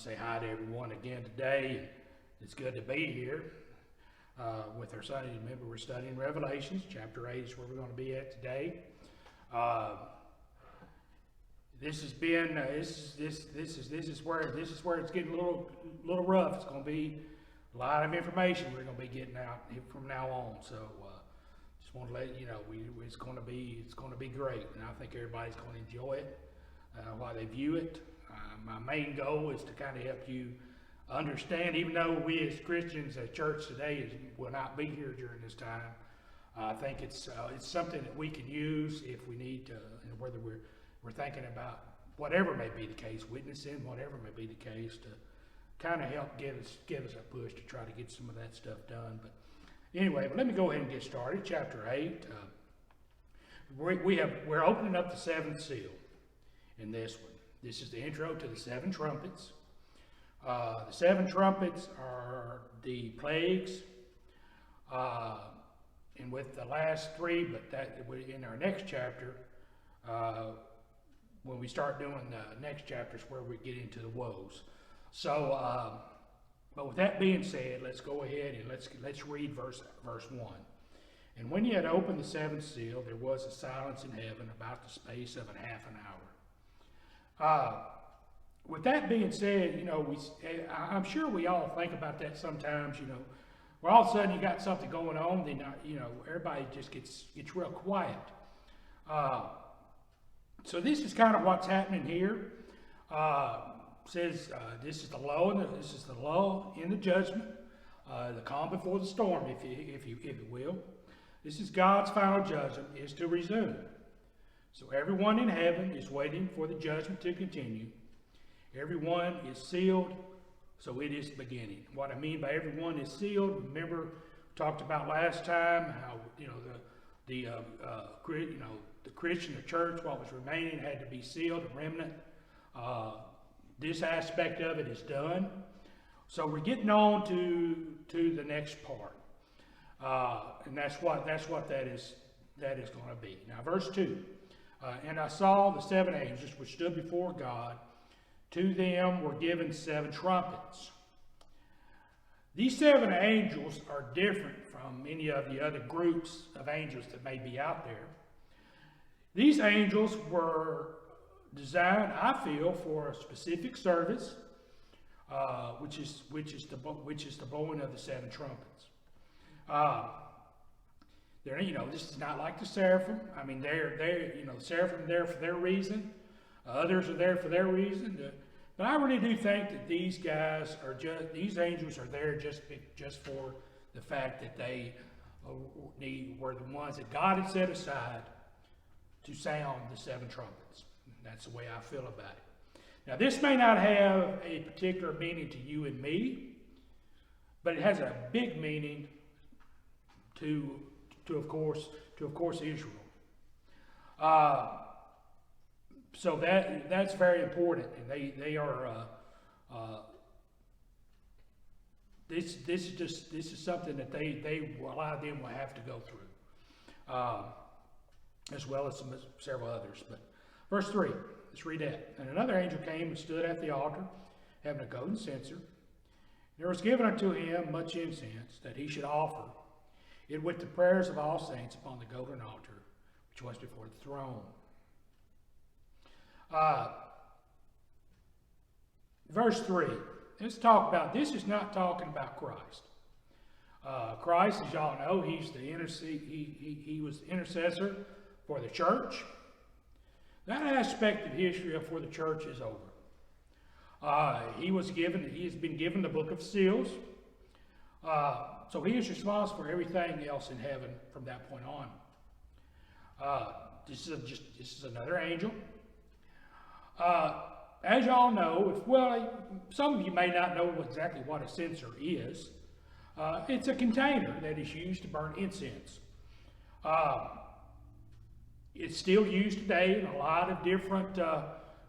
Say hi to everyone again today. It's good to be here with our study. Remember, we're studying Revelations. Chapter 8 is where we're going to be at today. This has been this is where it's getting a little rough. It's going to be a lot of information we're going to be getting out from now on. So just want to let you know it's going to be great, and I think everybody's going to enjoy it while they view it. My main goal is to kind of help you understand, even though we as Christians at church today will not be here during this time. I think it's something that we can use if we need to, whether we're thinking about whatever may be the case, witnessing, whatever may be the case, to kind of help give us a push to try to get some of that stuff done. But anyway, let me go ahead and get started. Chapter 8. We're opening up the seventh seal in this one. This is the intro to the seven trumpets. The seven trumpets are the plagues, and with the last three, but that in our next chapter, when we start doing the next chapters, where we get into the woes. So, but with that being said, let's go ahead and let's read verse 1. And when he had opened the seventh seal, there was a silence in heaven about the space of half an hour. With that being said, I'm sure we all think about that sometimes. Where all of a sudden you got something going on, then everybody just gets real quiet. So this is kind of what's happening here. Says this is the lull in the judgment, the calm before the storm, if you will. This is God's final judgment is to resume. So everyone in heaven is waiting for the judgment to continue. Everyone is sealed, so it is beginning. What I mean by everyone is sealed, remember, we talked about last time how the Christian, the church, what was remaining had to be sealed, a remnant. This aspect of it is done. So we're getting on to the next part, and that's what that is going to be. Now, verse 2. And I saw the seven angels which stood before God. To them were given seven trumpets. These seven angels are different from any of the other groups of angels that may be out there. These angels were designed, I feel, for a specific service, which is the blowing of the seven trumpets. This is not like the seraphim. I mean, the seraphim are there for their reason. Others are there for their reason. But I really do think that these angels are there just for the fact that they were the ones that God had set aside to sound the seven trumpets. That's the way I feel about it. Now, this may not have a particular meaning to you and me, but it has a big meaning to of course Israel. So that's very important, and they are. This is something that a lot of them will have to go through, as well as several others. But verse 3, let's read that. And another angel came and stood at the altar, having a golden censer. There was given unto him much incense, that he should offer it with the prayers of all saints upon the golden altar, which was before the throne. Verse 3. Let's talk about, this is not talking about Christ. Christ, as y'all know, he was the intercessor for the church. That aspect of history for the church is over. He has been given the book of seals. So he is responsible for everything else in heaven from that point on. This is another angel. As y'all know, some of you may not know exactly what a censer is. It's a container that is used to burn incense. It's still used today in a lot of different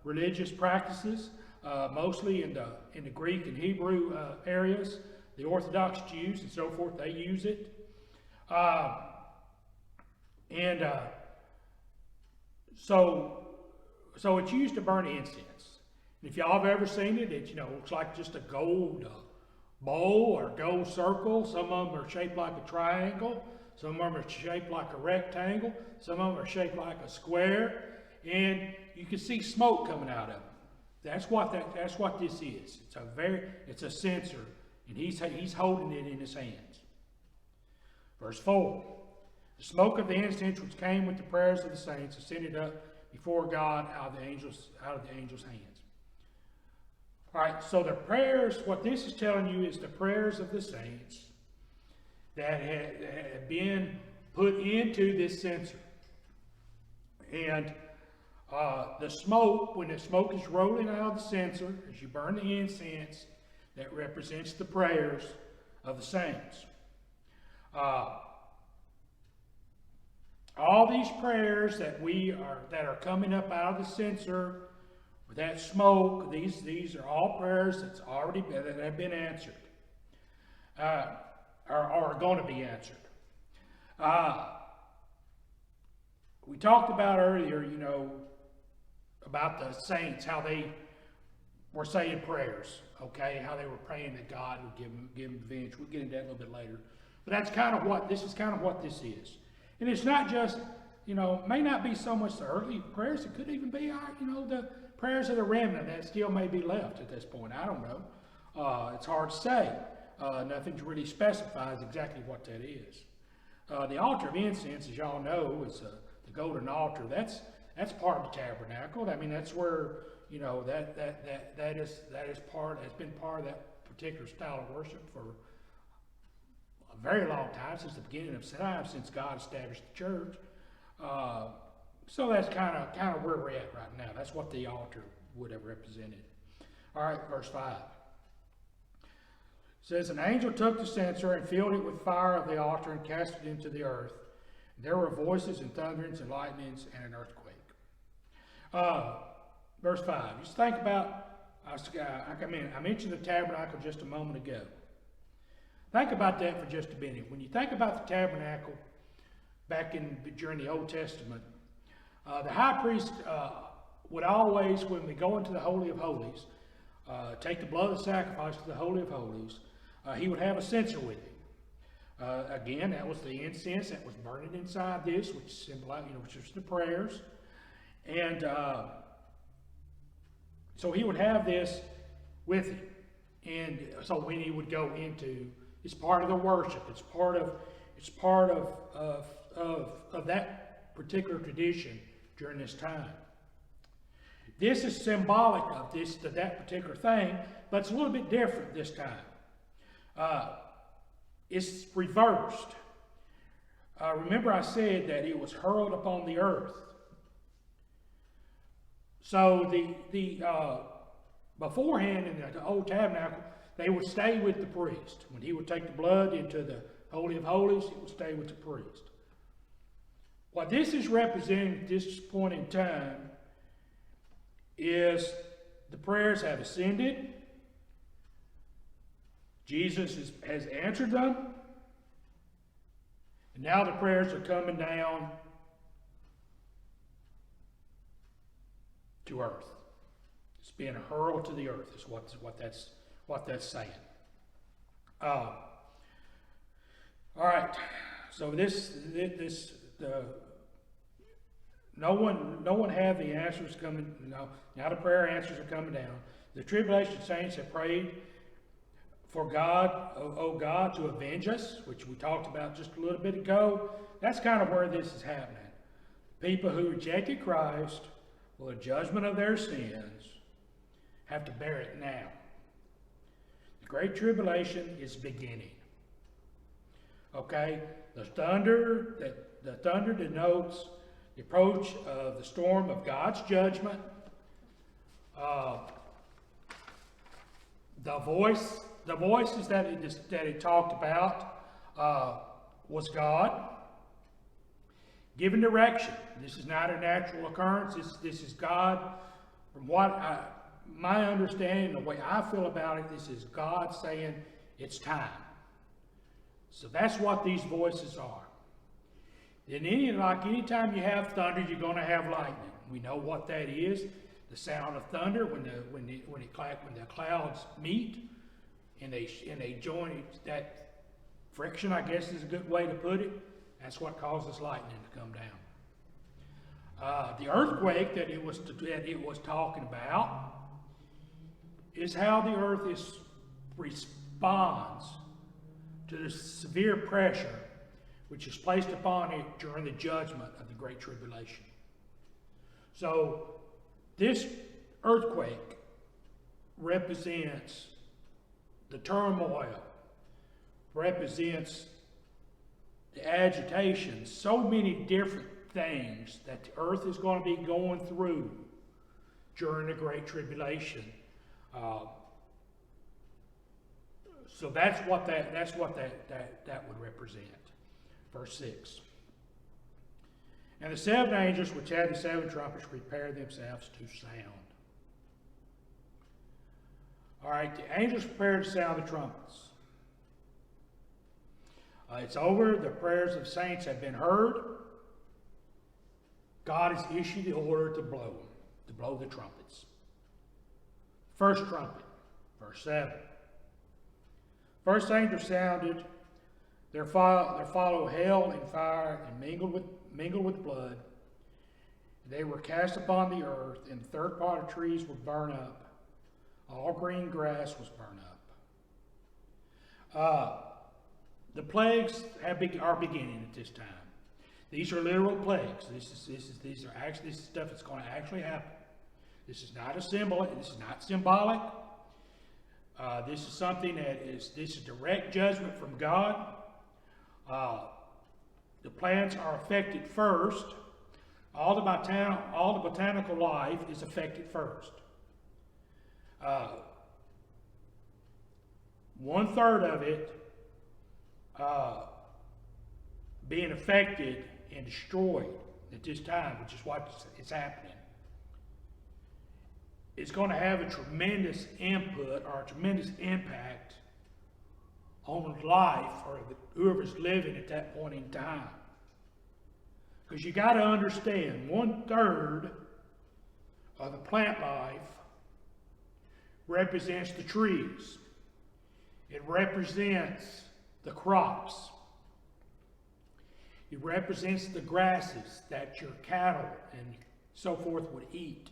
religious practices, mostly in the Greek and Hebrew areas. The Orthodox Jews and so forth, they use it. So it's used to burn incense. If y'all have ever seen it, it looks like just a gold bowl or gold circle. Some of them are shaped like a triangle. Some of them are shaped like a rectangle. Some of them are shaped like a square. And you can see smoke coming out of them. That's what this is. It's a censer, and he's holding it in his hands. Verse 4. The smoke of the incense which came with the prayers of the saints ascended up before God out of the angel's hands. All right, so the prayers, what this is telling you is the prayers of the saints that had been put into this censer. And the smoke, when the smoke is rolling out of the censer, as you burn the incense, that represents the prayers of the saints. All these prayers that are coming up out of the censer, with that smoke, these are all prayers that have been answered, are going to be answered. We talked about earlier, about the saints, how they were saying prayers, okay, how they were praying that God would give them revenge. We'll get into that a little bit later, but that's kind of what this is. And it's not just, may not be so much the earthly prayers. It could even be the prayers of the remnant that still may be left at this point. I don't know. It's hard to say. Nothing really specifies exactly what that is. The altar of incense, as y'all know, is the golden altar. That's part of the tabernacle. I mean, that's where that has been part of that particular style of worship for a very long time, since the beginning of time, since God established the church. So that's kind of where we're at right now. That's what the altar would have represented. All right, verse 5. It says, an angel took the censer and filled it with fire of the altar and cast it into the earth. There were voices and thunderings and lightnings and an earthquake. Verse 5. Just think about, I mentioned the tabernacle just a moment ago. Think about that for just a minute. When you think about the tabernacle during the Old Testament, the high priest would always, when we go into the Holy of Holies, take the blood of the sacrifice to the Holy of Holies. He would have a censer with him. Again, that was the incense that was burning inside this, which symbolized, which was the prayers. And so he would have this with him. And so when he would go into, it's part of the worship. It's part of that particular tradition during this time. This is symbolic of that particular thing, but it's a little bit different this time. It's reversed. Remember I said that it was hurled upon the earth. So beforehand in the old tabernacle, they would stay with the priest. When he would take the blood into the Holy of Holies, it would stay with the priest. What this is representing at this point in time is the prayers have ascended. Jesus has answered them. And now the prayers are coming down to earth. It's being hurled to the earth is what that's saying. All right. So no one had the answers coming. No, now the prayer answers are coming down. The tribulation saints have prayed for God, oh God, to avenge us, which we talked about just a little bit ago. That's kind of where this is happening. People who rejected Christ for the judgment of their sins have to bear it now. The Great Tribulation is beginning. Okay? The thunder denotes the approach of the storm of God's judgment. The voices that it talked about was God giving direction. This is not a natural occurrence. This is God. From my understanding, the way I feel about it, this is God saying it's time. So that's what these voices are. And anytime you have thunder, you're going to have lightning. We know what that is. the sound of thunder when the clouds meet and they join. That friction, I guess, is a good way to put it. That's what causes lightning to come down. The earthquake that it was talking about is how the earth responds to the severe pressure which is placed upon it during the judgment of the Great Tribulation. So this earthquake represents the turmoil, represents the agitation, so many different things that the earth is going to be going through during the Great Tribulation. So that's what that would represent. Verse 6. And the seven angels which had the seven trumpets prepared themselves to sound. All right, the angels prepared to sound the trumpets. It's over. The prayers of saints have been heard. God has issued the order to blow the trumpets. First trumpet, verse 7. First angel sounded. There followed hail and fire and mingled with blood. They were cast upon the earth, and the third part of trees were burned up. All green grass was burned up. The plagues are beginning at this time. These are literal plagues. This is stuff that's going to actually happen. This is not a symbol. This is not symbolic. This is something this is direct judgment from God. The plants are affected first. All the botanical life is affected first. 1/3 of it being affected and destroyed at this time, which is what is happening. It's going to have a tremendous input or a tremendous impact on life or whoever's living at that point in time. Because you got to understand, 1/3 of the plant life represents the trees. It represents the crops. It represents the grasses that your cattle and so forth would eat.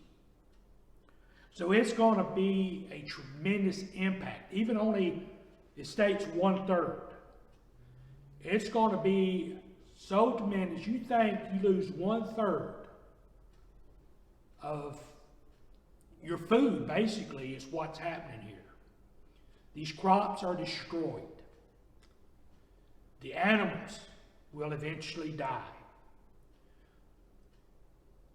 So it's going to be a tremendous impact. Even only, it states 1/3. It's going to be so tremendous. You think you lose 1/3 of your food, basically, is what's happening here. These crops are destroyed. The animals will eventually die.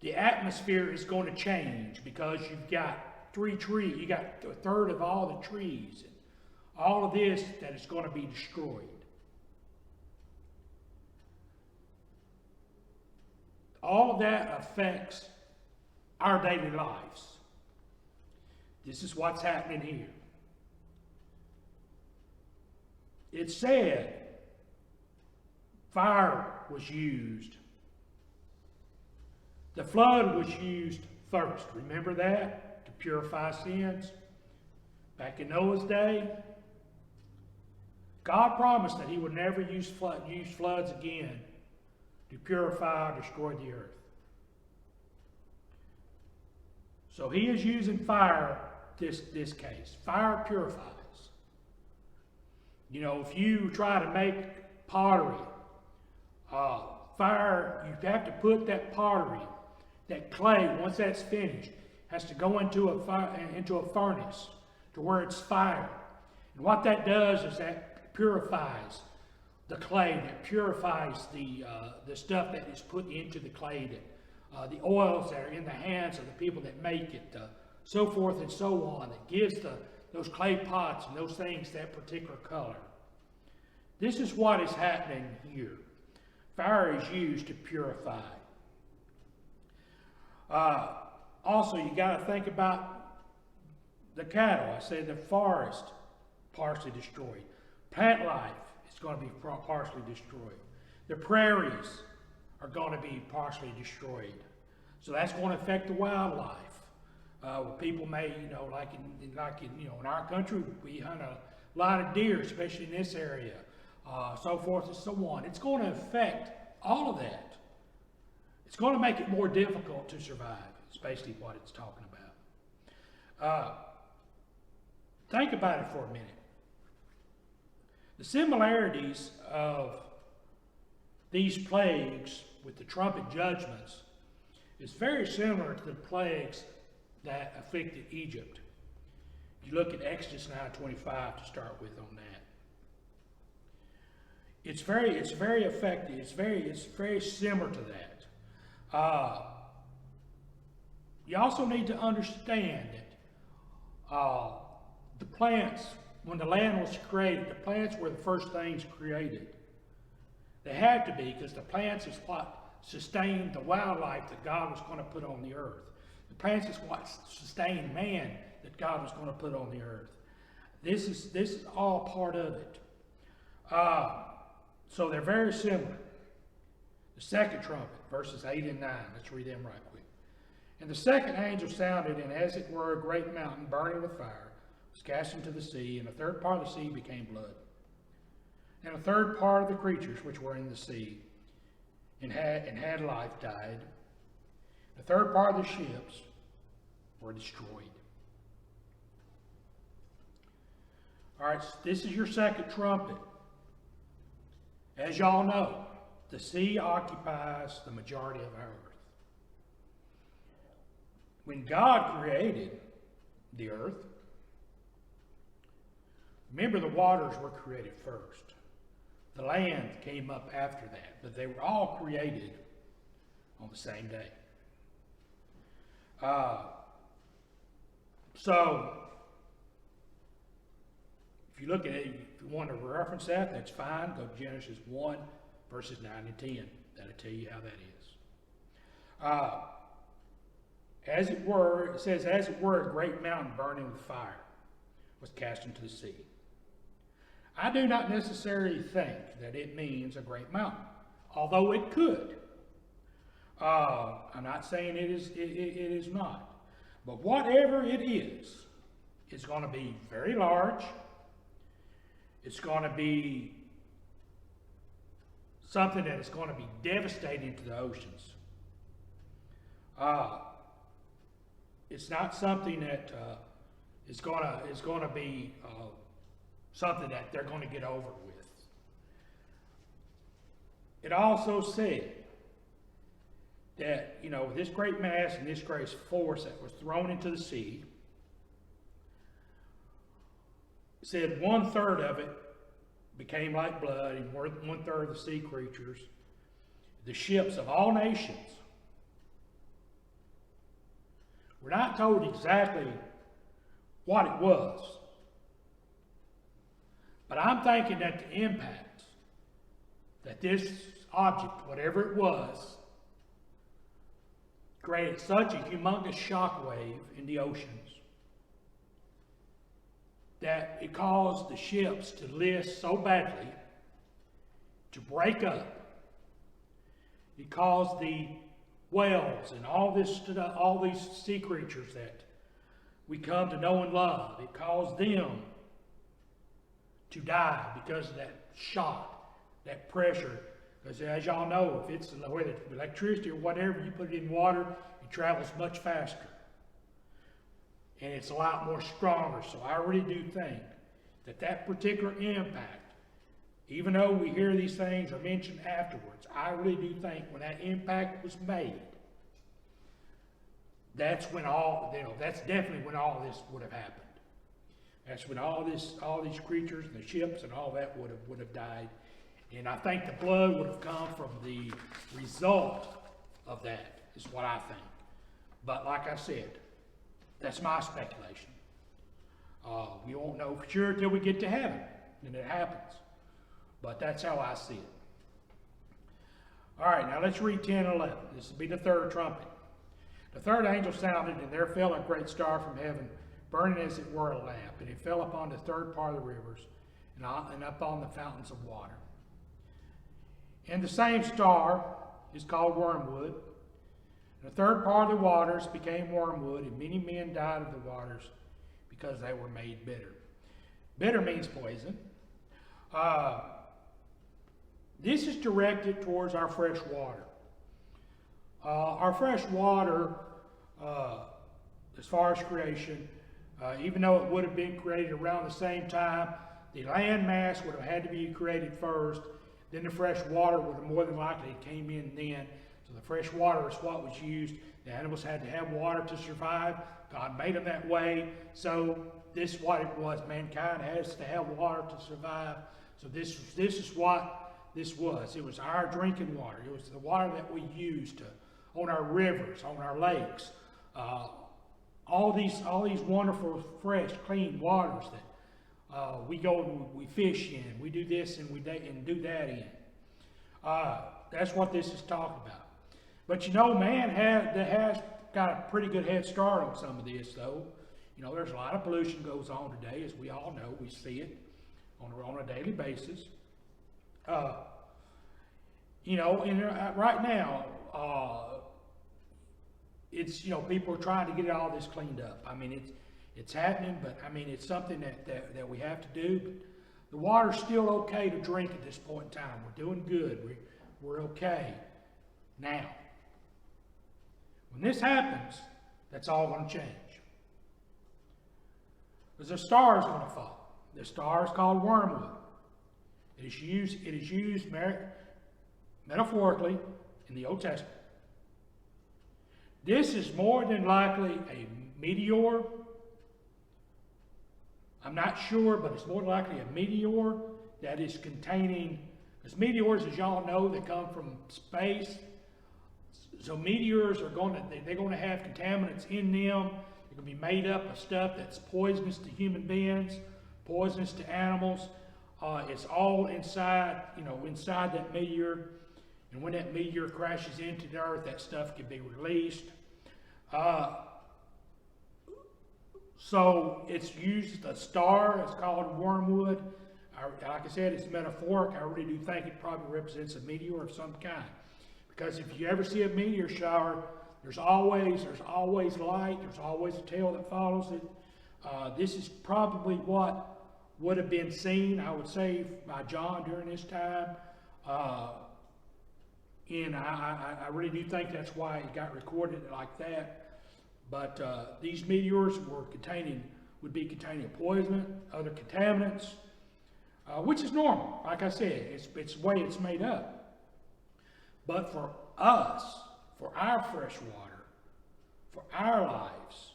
The atmosphere is going to change because you've got you got 1/3 of all the trees and all of this that is going to be destroyed. All of that affects our daily lives. This is what's happening here. It said fire was used. The flood was used first. Remember that? To purify sins. Back in Noah's day, God promised that he would never use floods again to purify or destroy the earth. So he is using fire this case. Fire purifies. You know, if you try to make pottery, fire, you have to put that pottery, that clay, once that's finished, has to go into a furnace to where it's fired. And what that does is that purifies the clay, that purifies the stuff that is put into the clay, the oils that are in the hands of the people that make it, so forth and so on, that gives those clay pots and those things that particular color. This is what is happening here. Fire is used to purify. Also, you got to think about the cattle. I said the forest partially destroyed. Plant life is going to be partially destroyed. The prairies are going to be partially destroyed. So that's going to affect the wildlife. People may, like in our country, we hunt a lot of deer, especially in this area, so forth and so on. It's going to affect all of that. It's going to make it more difficult to survive. It's basically what it's talking about. Think about it for a minute. The similarities of these plagues with the trumpet judgments is very similar to the plagues that afflicted Egypt. You look at Exodus 9:25 to start with on that. It's very effective. It's very similar to that. You also need to understand that the plants, when the land was created, the plants were the first things created. They had to be, because the plants is what sustained the wildlife that God was going to put on the earth. The plants is what sustained man that God was going to put on the earth. This is all part of it. So they're very similar. The second trumpet, verses 8 and 9. Let's read them right quick. And the second angel sounded, and as it were, a great mountain burning with fire was cast into the sea, and a third part of the sea became blood. And a third part of the creatures which were in the sea and had life died. The third part of the ships were destroyed. All right, so this is your second trumpet. As y'all know, the sea occupies the majority of our earth. When God created the earth, remember the waters were created first. The land came up after that, but they were all created on the same day. So, if you look at it, if you want to reference that, that's fine. Go to Genesis 1, verses 9 and 10. That'll tell you how that is. As it were, it says, as it were, a great mountain burning with fire was cast into the sea. I do not necessarily think that it means a great mountain, although it could. I'm not saying it is not. But whatever it is, it's going to be very large. It's going to be something that is going to be devastating to the oceans. It's not something that is going to be something that they're going to get over with. It also said that, this great mass and this great force that was thrown into the sea, said 1/3 of it became like blood, and 1/3 of the sea creatures, the ships of all nations. We're not told exactly what it was, but I'm thinking that the impact that this object, whatever it was, created such a humongous shockwave in the oceans that it caused the ships to list so badly, to break up. It caused the whales and all these sea creatures that we come to know and love, it caused them to die because of that shock, that pressure. Because as y'all know, if it's whether it's electricity or whatever, you put it in water, it travels much faster. And it's a lot more stronger. So I really do think that particular impact, even though we hear these things are mentioned afterwards, I really do think when that impact was made, that's when that's definitely when all this would have happened. That's when all these creatures and the ships and all that would have died. And I think the blood would have come from the result of that, is what I think. But like I said, that's my speculation. We won't know for sure until we get to heaven, and it happens. But that's how I see it. All right, now let's read 10 and 11. This will be the third trumpet. The third angel sounded, and there fell a great star from heaven, burning as it were a lamp, and it fell upon the third part of the rivers, and upon the fountains of water. And the same star is called wormwood, The third part of the waters became wormwood, and many men died of the waters because they were made bitter. Bitter means poison. This is directed towards our fresh water. Our fresh water, as far as creation, even though it would have been created around the same time, the land mass would have had to be created first. Then the fresh water would have more than likely came in then. So the fresh water is what was used. The animals had to have water to survive. God made them that way. So this is what it was. Mankind has to have water to survive. So this is what this was. It was our drinking water. It was the water that we used on our rivers, on our lakes. All these wonderful, fresh, clean waters that we go and we fish in. We do this and we do that in. That's what this is talking about. But you know, man has got a pretty good head start on some of this, though. You know, there's a lot of pollution goes on today, as we all know. We see it on a daily basis. You know, and right now, it's, you know, people are trying to get all this cleaned up. I mean, it's happening, but I mean, it's something that we have to do. But the water's still okay to drink at this point in time. We're doing good. We're okay. Now, when this happens, that's all going to change. Because a star is going to fall. The star is called wormwood. It is used metaphorically in the Old Testament. This is more than likely a meteor. I'm not sure, but it's more than likely a meteor that is containing, because meteors, as y'all know, they come from space. So meteors are they're going to have contaminants in them. They're going to be made up of stuff that's poisonous to human beings, poisonous to animals. It's all inside, inside that meteor. And when that meteor crashes into the earth, that stuff can be released. So it's used, a star, it's called wormwood. Like I said, it's metaphoric. I really do think it probably represents a meteor of some kind. Because if you ever see a meteor shower, there's always light, there's always a tail that follows it. This is probably what would have been seen, I would say, by John during this time. And I really do think that's why it got recorded like that. But these meteors would be containing poison, other contaminants, which is normal. Like I said, it's the way it's made up. But for us, for our fresh water, for our lives,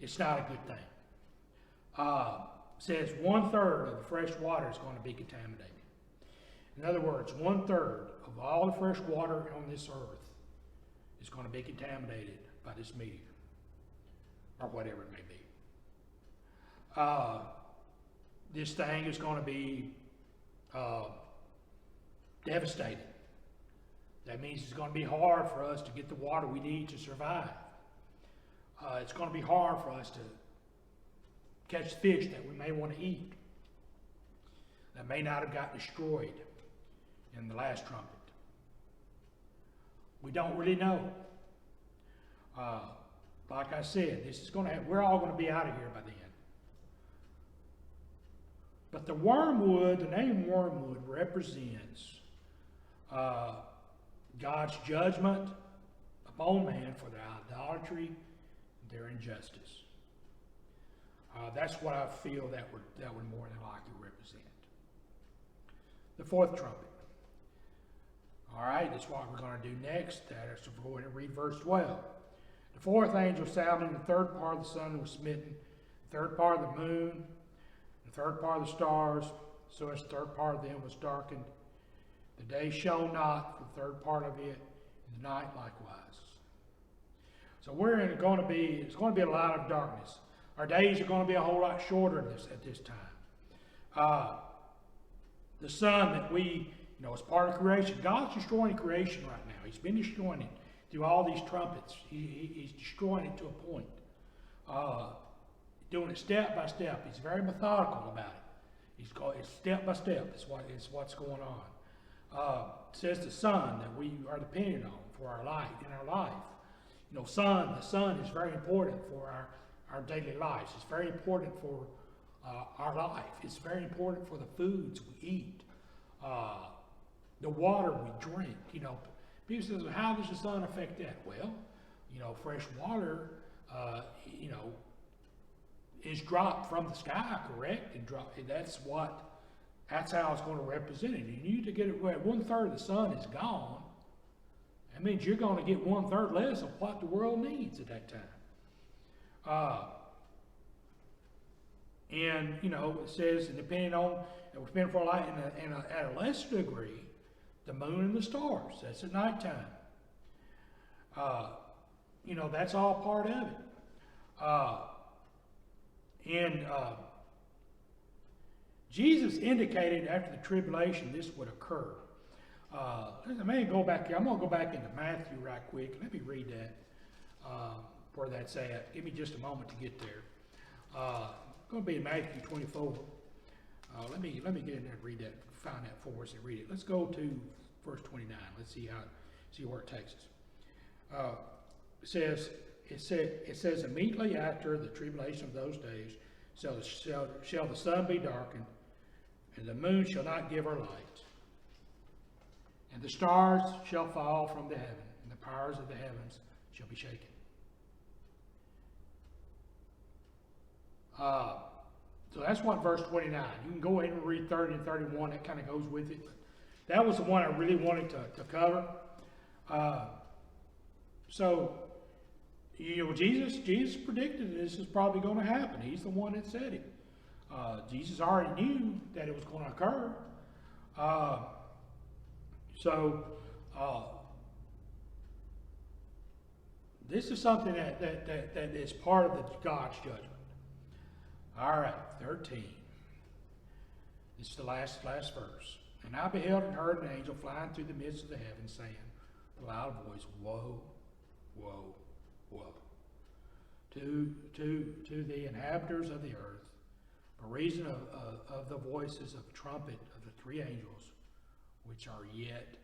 it's not a good thing. Says 1/3 of the fresh water is going to be contaminated. In other words, 1/3 of all the fresh water on this earth is going to be contaminated by this meteor, or whatever it may be. This thing is going to be devastating. That means it's going to be hard for us to get the water we need to survive. It's going to be hard for us to catch fish that we may want to eat that may not have got destroyed in the last trumpet. We don't really know. Like I said, we're all going to be out of here by then. But the name wormwood represents God's judgment upon man for their idolatry and their injustice. That's what I feel that would more than likely represent. The fourth trumpet. All right, that's what we're going to do next. So we're going to read verse 12. The fourth angel sounding, the third part of the sun was smitten, the third part of the moon, the third part of the stars, so as the third part of them was darkened. The day shone not, for the third part of it, and the night likewise. So it's going to be a lot of darkness. Our days are going to be a whole lot shorter at this time. The sun that we, as part of creation, God's destroying creation right now. He's been destroying it through all these trumpets. He's destroying it to a point. Doing it step by step. He's very methodical about it. It's step by step. It's what's going on. It says the sun that we are dependent on for our life, in our life. You know, the sun is very important for our daily lives. It's very important for our life. It's very important for the foods we eat, the water we drink. You know, people say, well, how does the sun affect that? Well, you know, fresh water, you know, is dropped from the sky, correct? And that's how it's going to represent it. And you to get it, 1/3 of the sun is gone. That means you're going to get 1/3 less of what the world needs at that time. And you know, it says, depending on, and we're spending for a light at a lesser degree, the moon and the stars. That's at nighttime. You know, that's all part of it. And Jesus indicated after the tribulation this would occur. Let me go back here. I'm going to go back into Matthew right quick. Let me read that, where that's at. Give me just a moment to get there. It's going to be in Matthew 24. Let me get in there and read that, find that for us and read it. Let's go to verse 29. Let's see where it takes us. It says immediately after the tribulation of those days shall the sun be darkened, and the moon shall not give her light, and the stars shall fall from the heaven, and the powers of the heavens shall be shaken. So that's what verse 29. You can go ahead and read 30 and 31. That kind of goes with it. But that was the one I really wanted to cover. So, you know, Jesus predicted this is probably going to happen. He's the one that said it. Jesus already knew that it was going to occur. This is something that is part of God's judgment. All right, 13. This is the last verse. And I beheld and heard an angel flying through the midst of the heavens, saying with a loud voice, Woe, woe, woe, to the inhabitants of the earth, by reason of the voices of the trumpet of the three angels, which are yet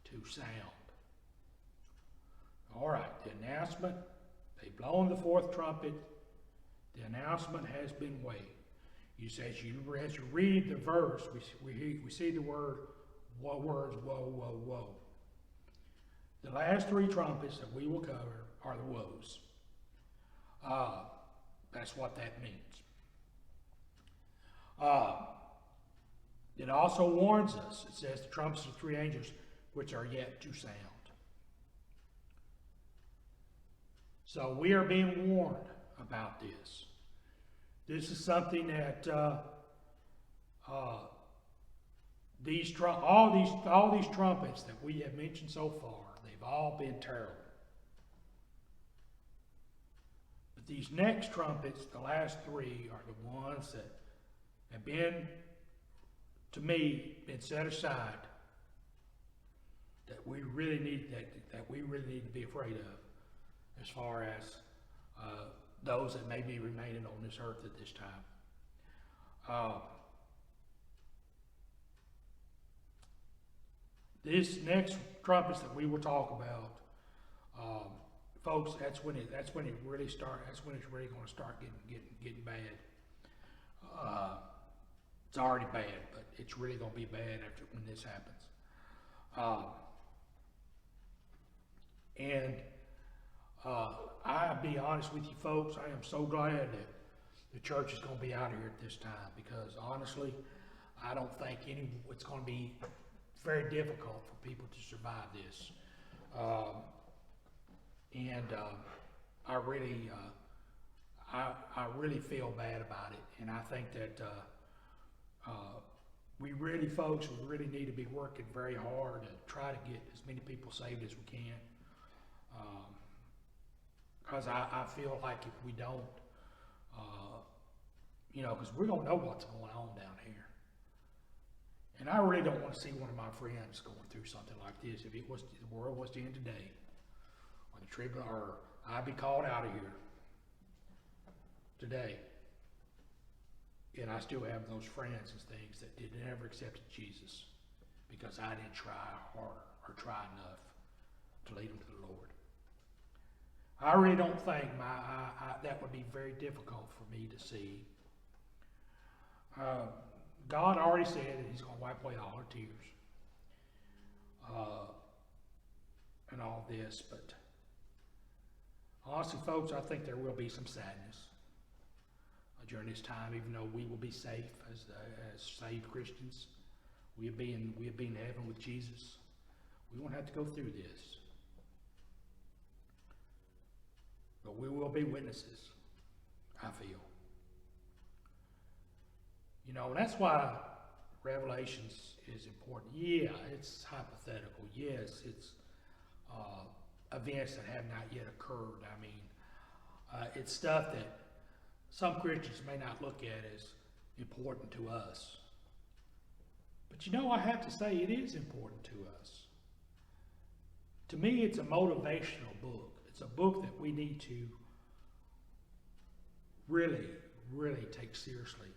to sound. All right, the announcement, they've blown the fourth trumpet. The announcement has been made. You say, as you read the verse, we see the words, woe, woe. The last three trumpets that we will cover are the woes. That's what that means. It also warns us. It says the trumpets of three angels, which are yet to sound. So we are being warned about this. This is something that all these trumpets that we have mentioned so far, they've all been terrible. But these next trumpets, the last three, are the ones that have been, to me, been set aside that we really need to be afraid of, as far as those that may be remaining on this earth at this time. This next trumpets that we will talk about, folks, that's when it really starts. That's when it's really going to start getting bad. It's already bad, but it's really going to be bad after when this happens. I'll be honest with you folks, I am so glad that the church is going to be out of here at this time, because honestly, I don't think it's going to be very difficult for people to survive this. I really feel bad about it, and I think that folks, we really need to be working very hard to try to get as many people saved as we can. Because I feel like if we don't, because we don't know what's going on down here. And I really don't want to see one of my friends going through something like this. If the world was to end today, or I'd be called out of here today, and I still have those friends and things that never accepted Jesus because I didn't try hard or try enough to lead them to the Lord. I really don't think that would be very difficult for me to see. God already said that He's going to wipe away all our tears and all this, but honestly, folks, I think there will be some sadness during this time, even though we will be safe as saved Christians. We'll be in heaven with Jesus. We won't have to go through this. But we will be witnesses, I feel. You know, that's why Revelations is important. Yeah, it's hypothetical. Yes, it's events that have not yet occurred. I mean, it's stuff that some Christians may not look at as important to us. But you know, I have to say it is important to us. To me, it's a motivational book. It's a book that we need to really, really take seriously.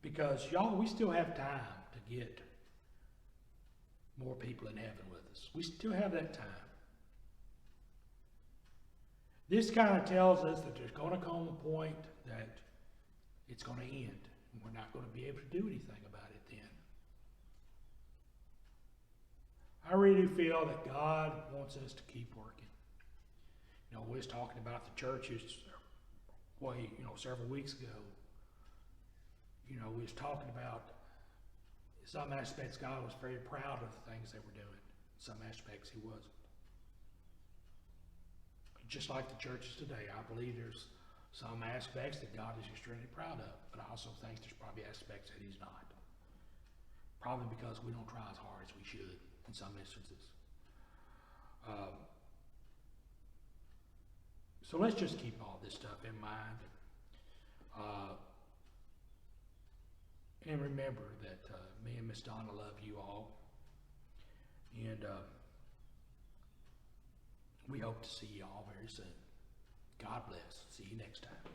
Because, y'all, we still have time to get more people in heaven with us. We still have that time. This kind of tells us that there's going to come a point that it's going to end, and we're not going to be able to do anything about it then. I really feel that God wants us to keep working. You know, we was talking about the churches, several weeks ago. You know, we was talking about some aspects God was very proud of the things they were doing. Some aspects He wasn't. Just like the churches today, I believe there's some aspects that God is extremely proud of, but I also think there's probably aspects that He's not. Probably because we don't try as hard as we should in some instances. So let's just keep all this stuff in mind. And remember that me and Miss Donna love you all. And we hope to see you all very soon. God bless. See you next time.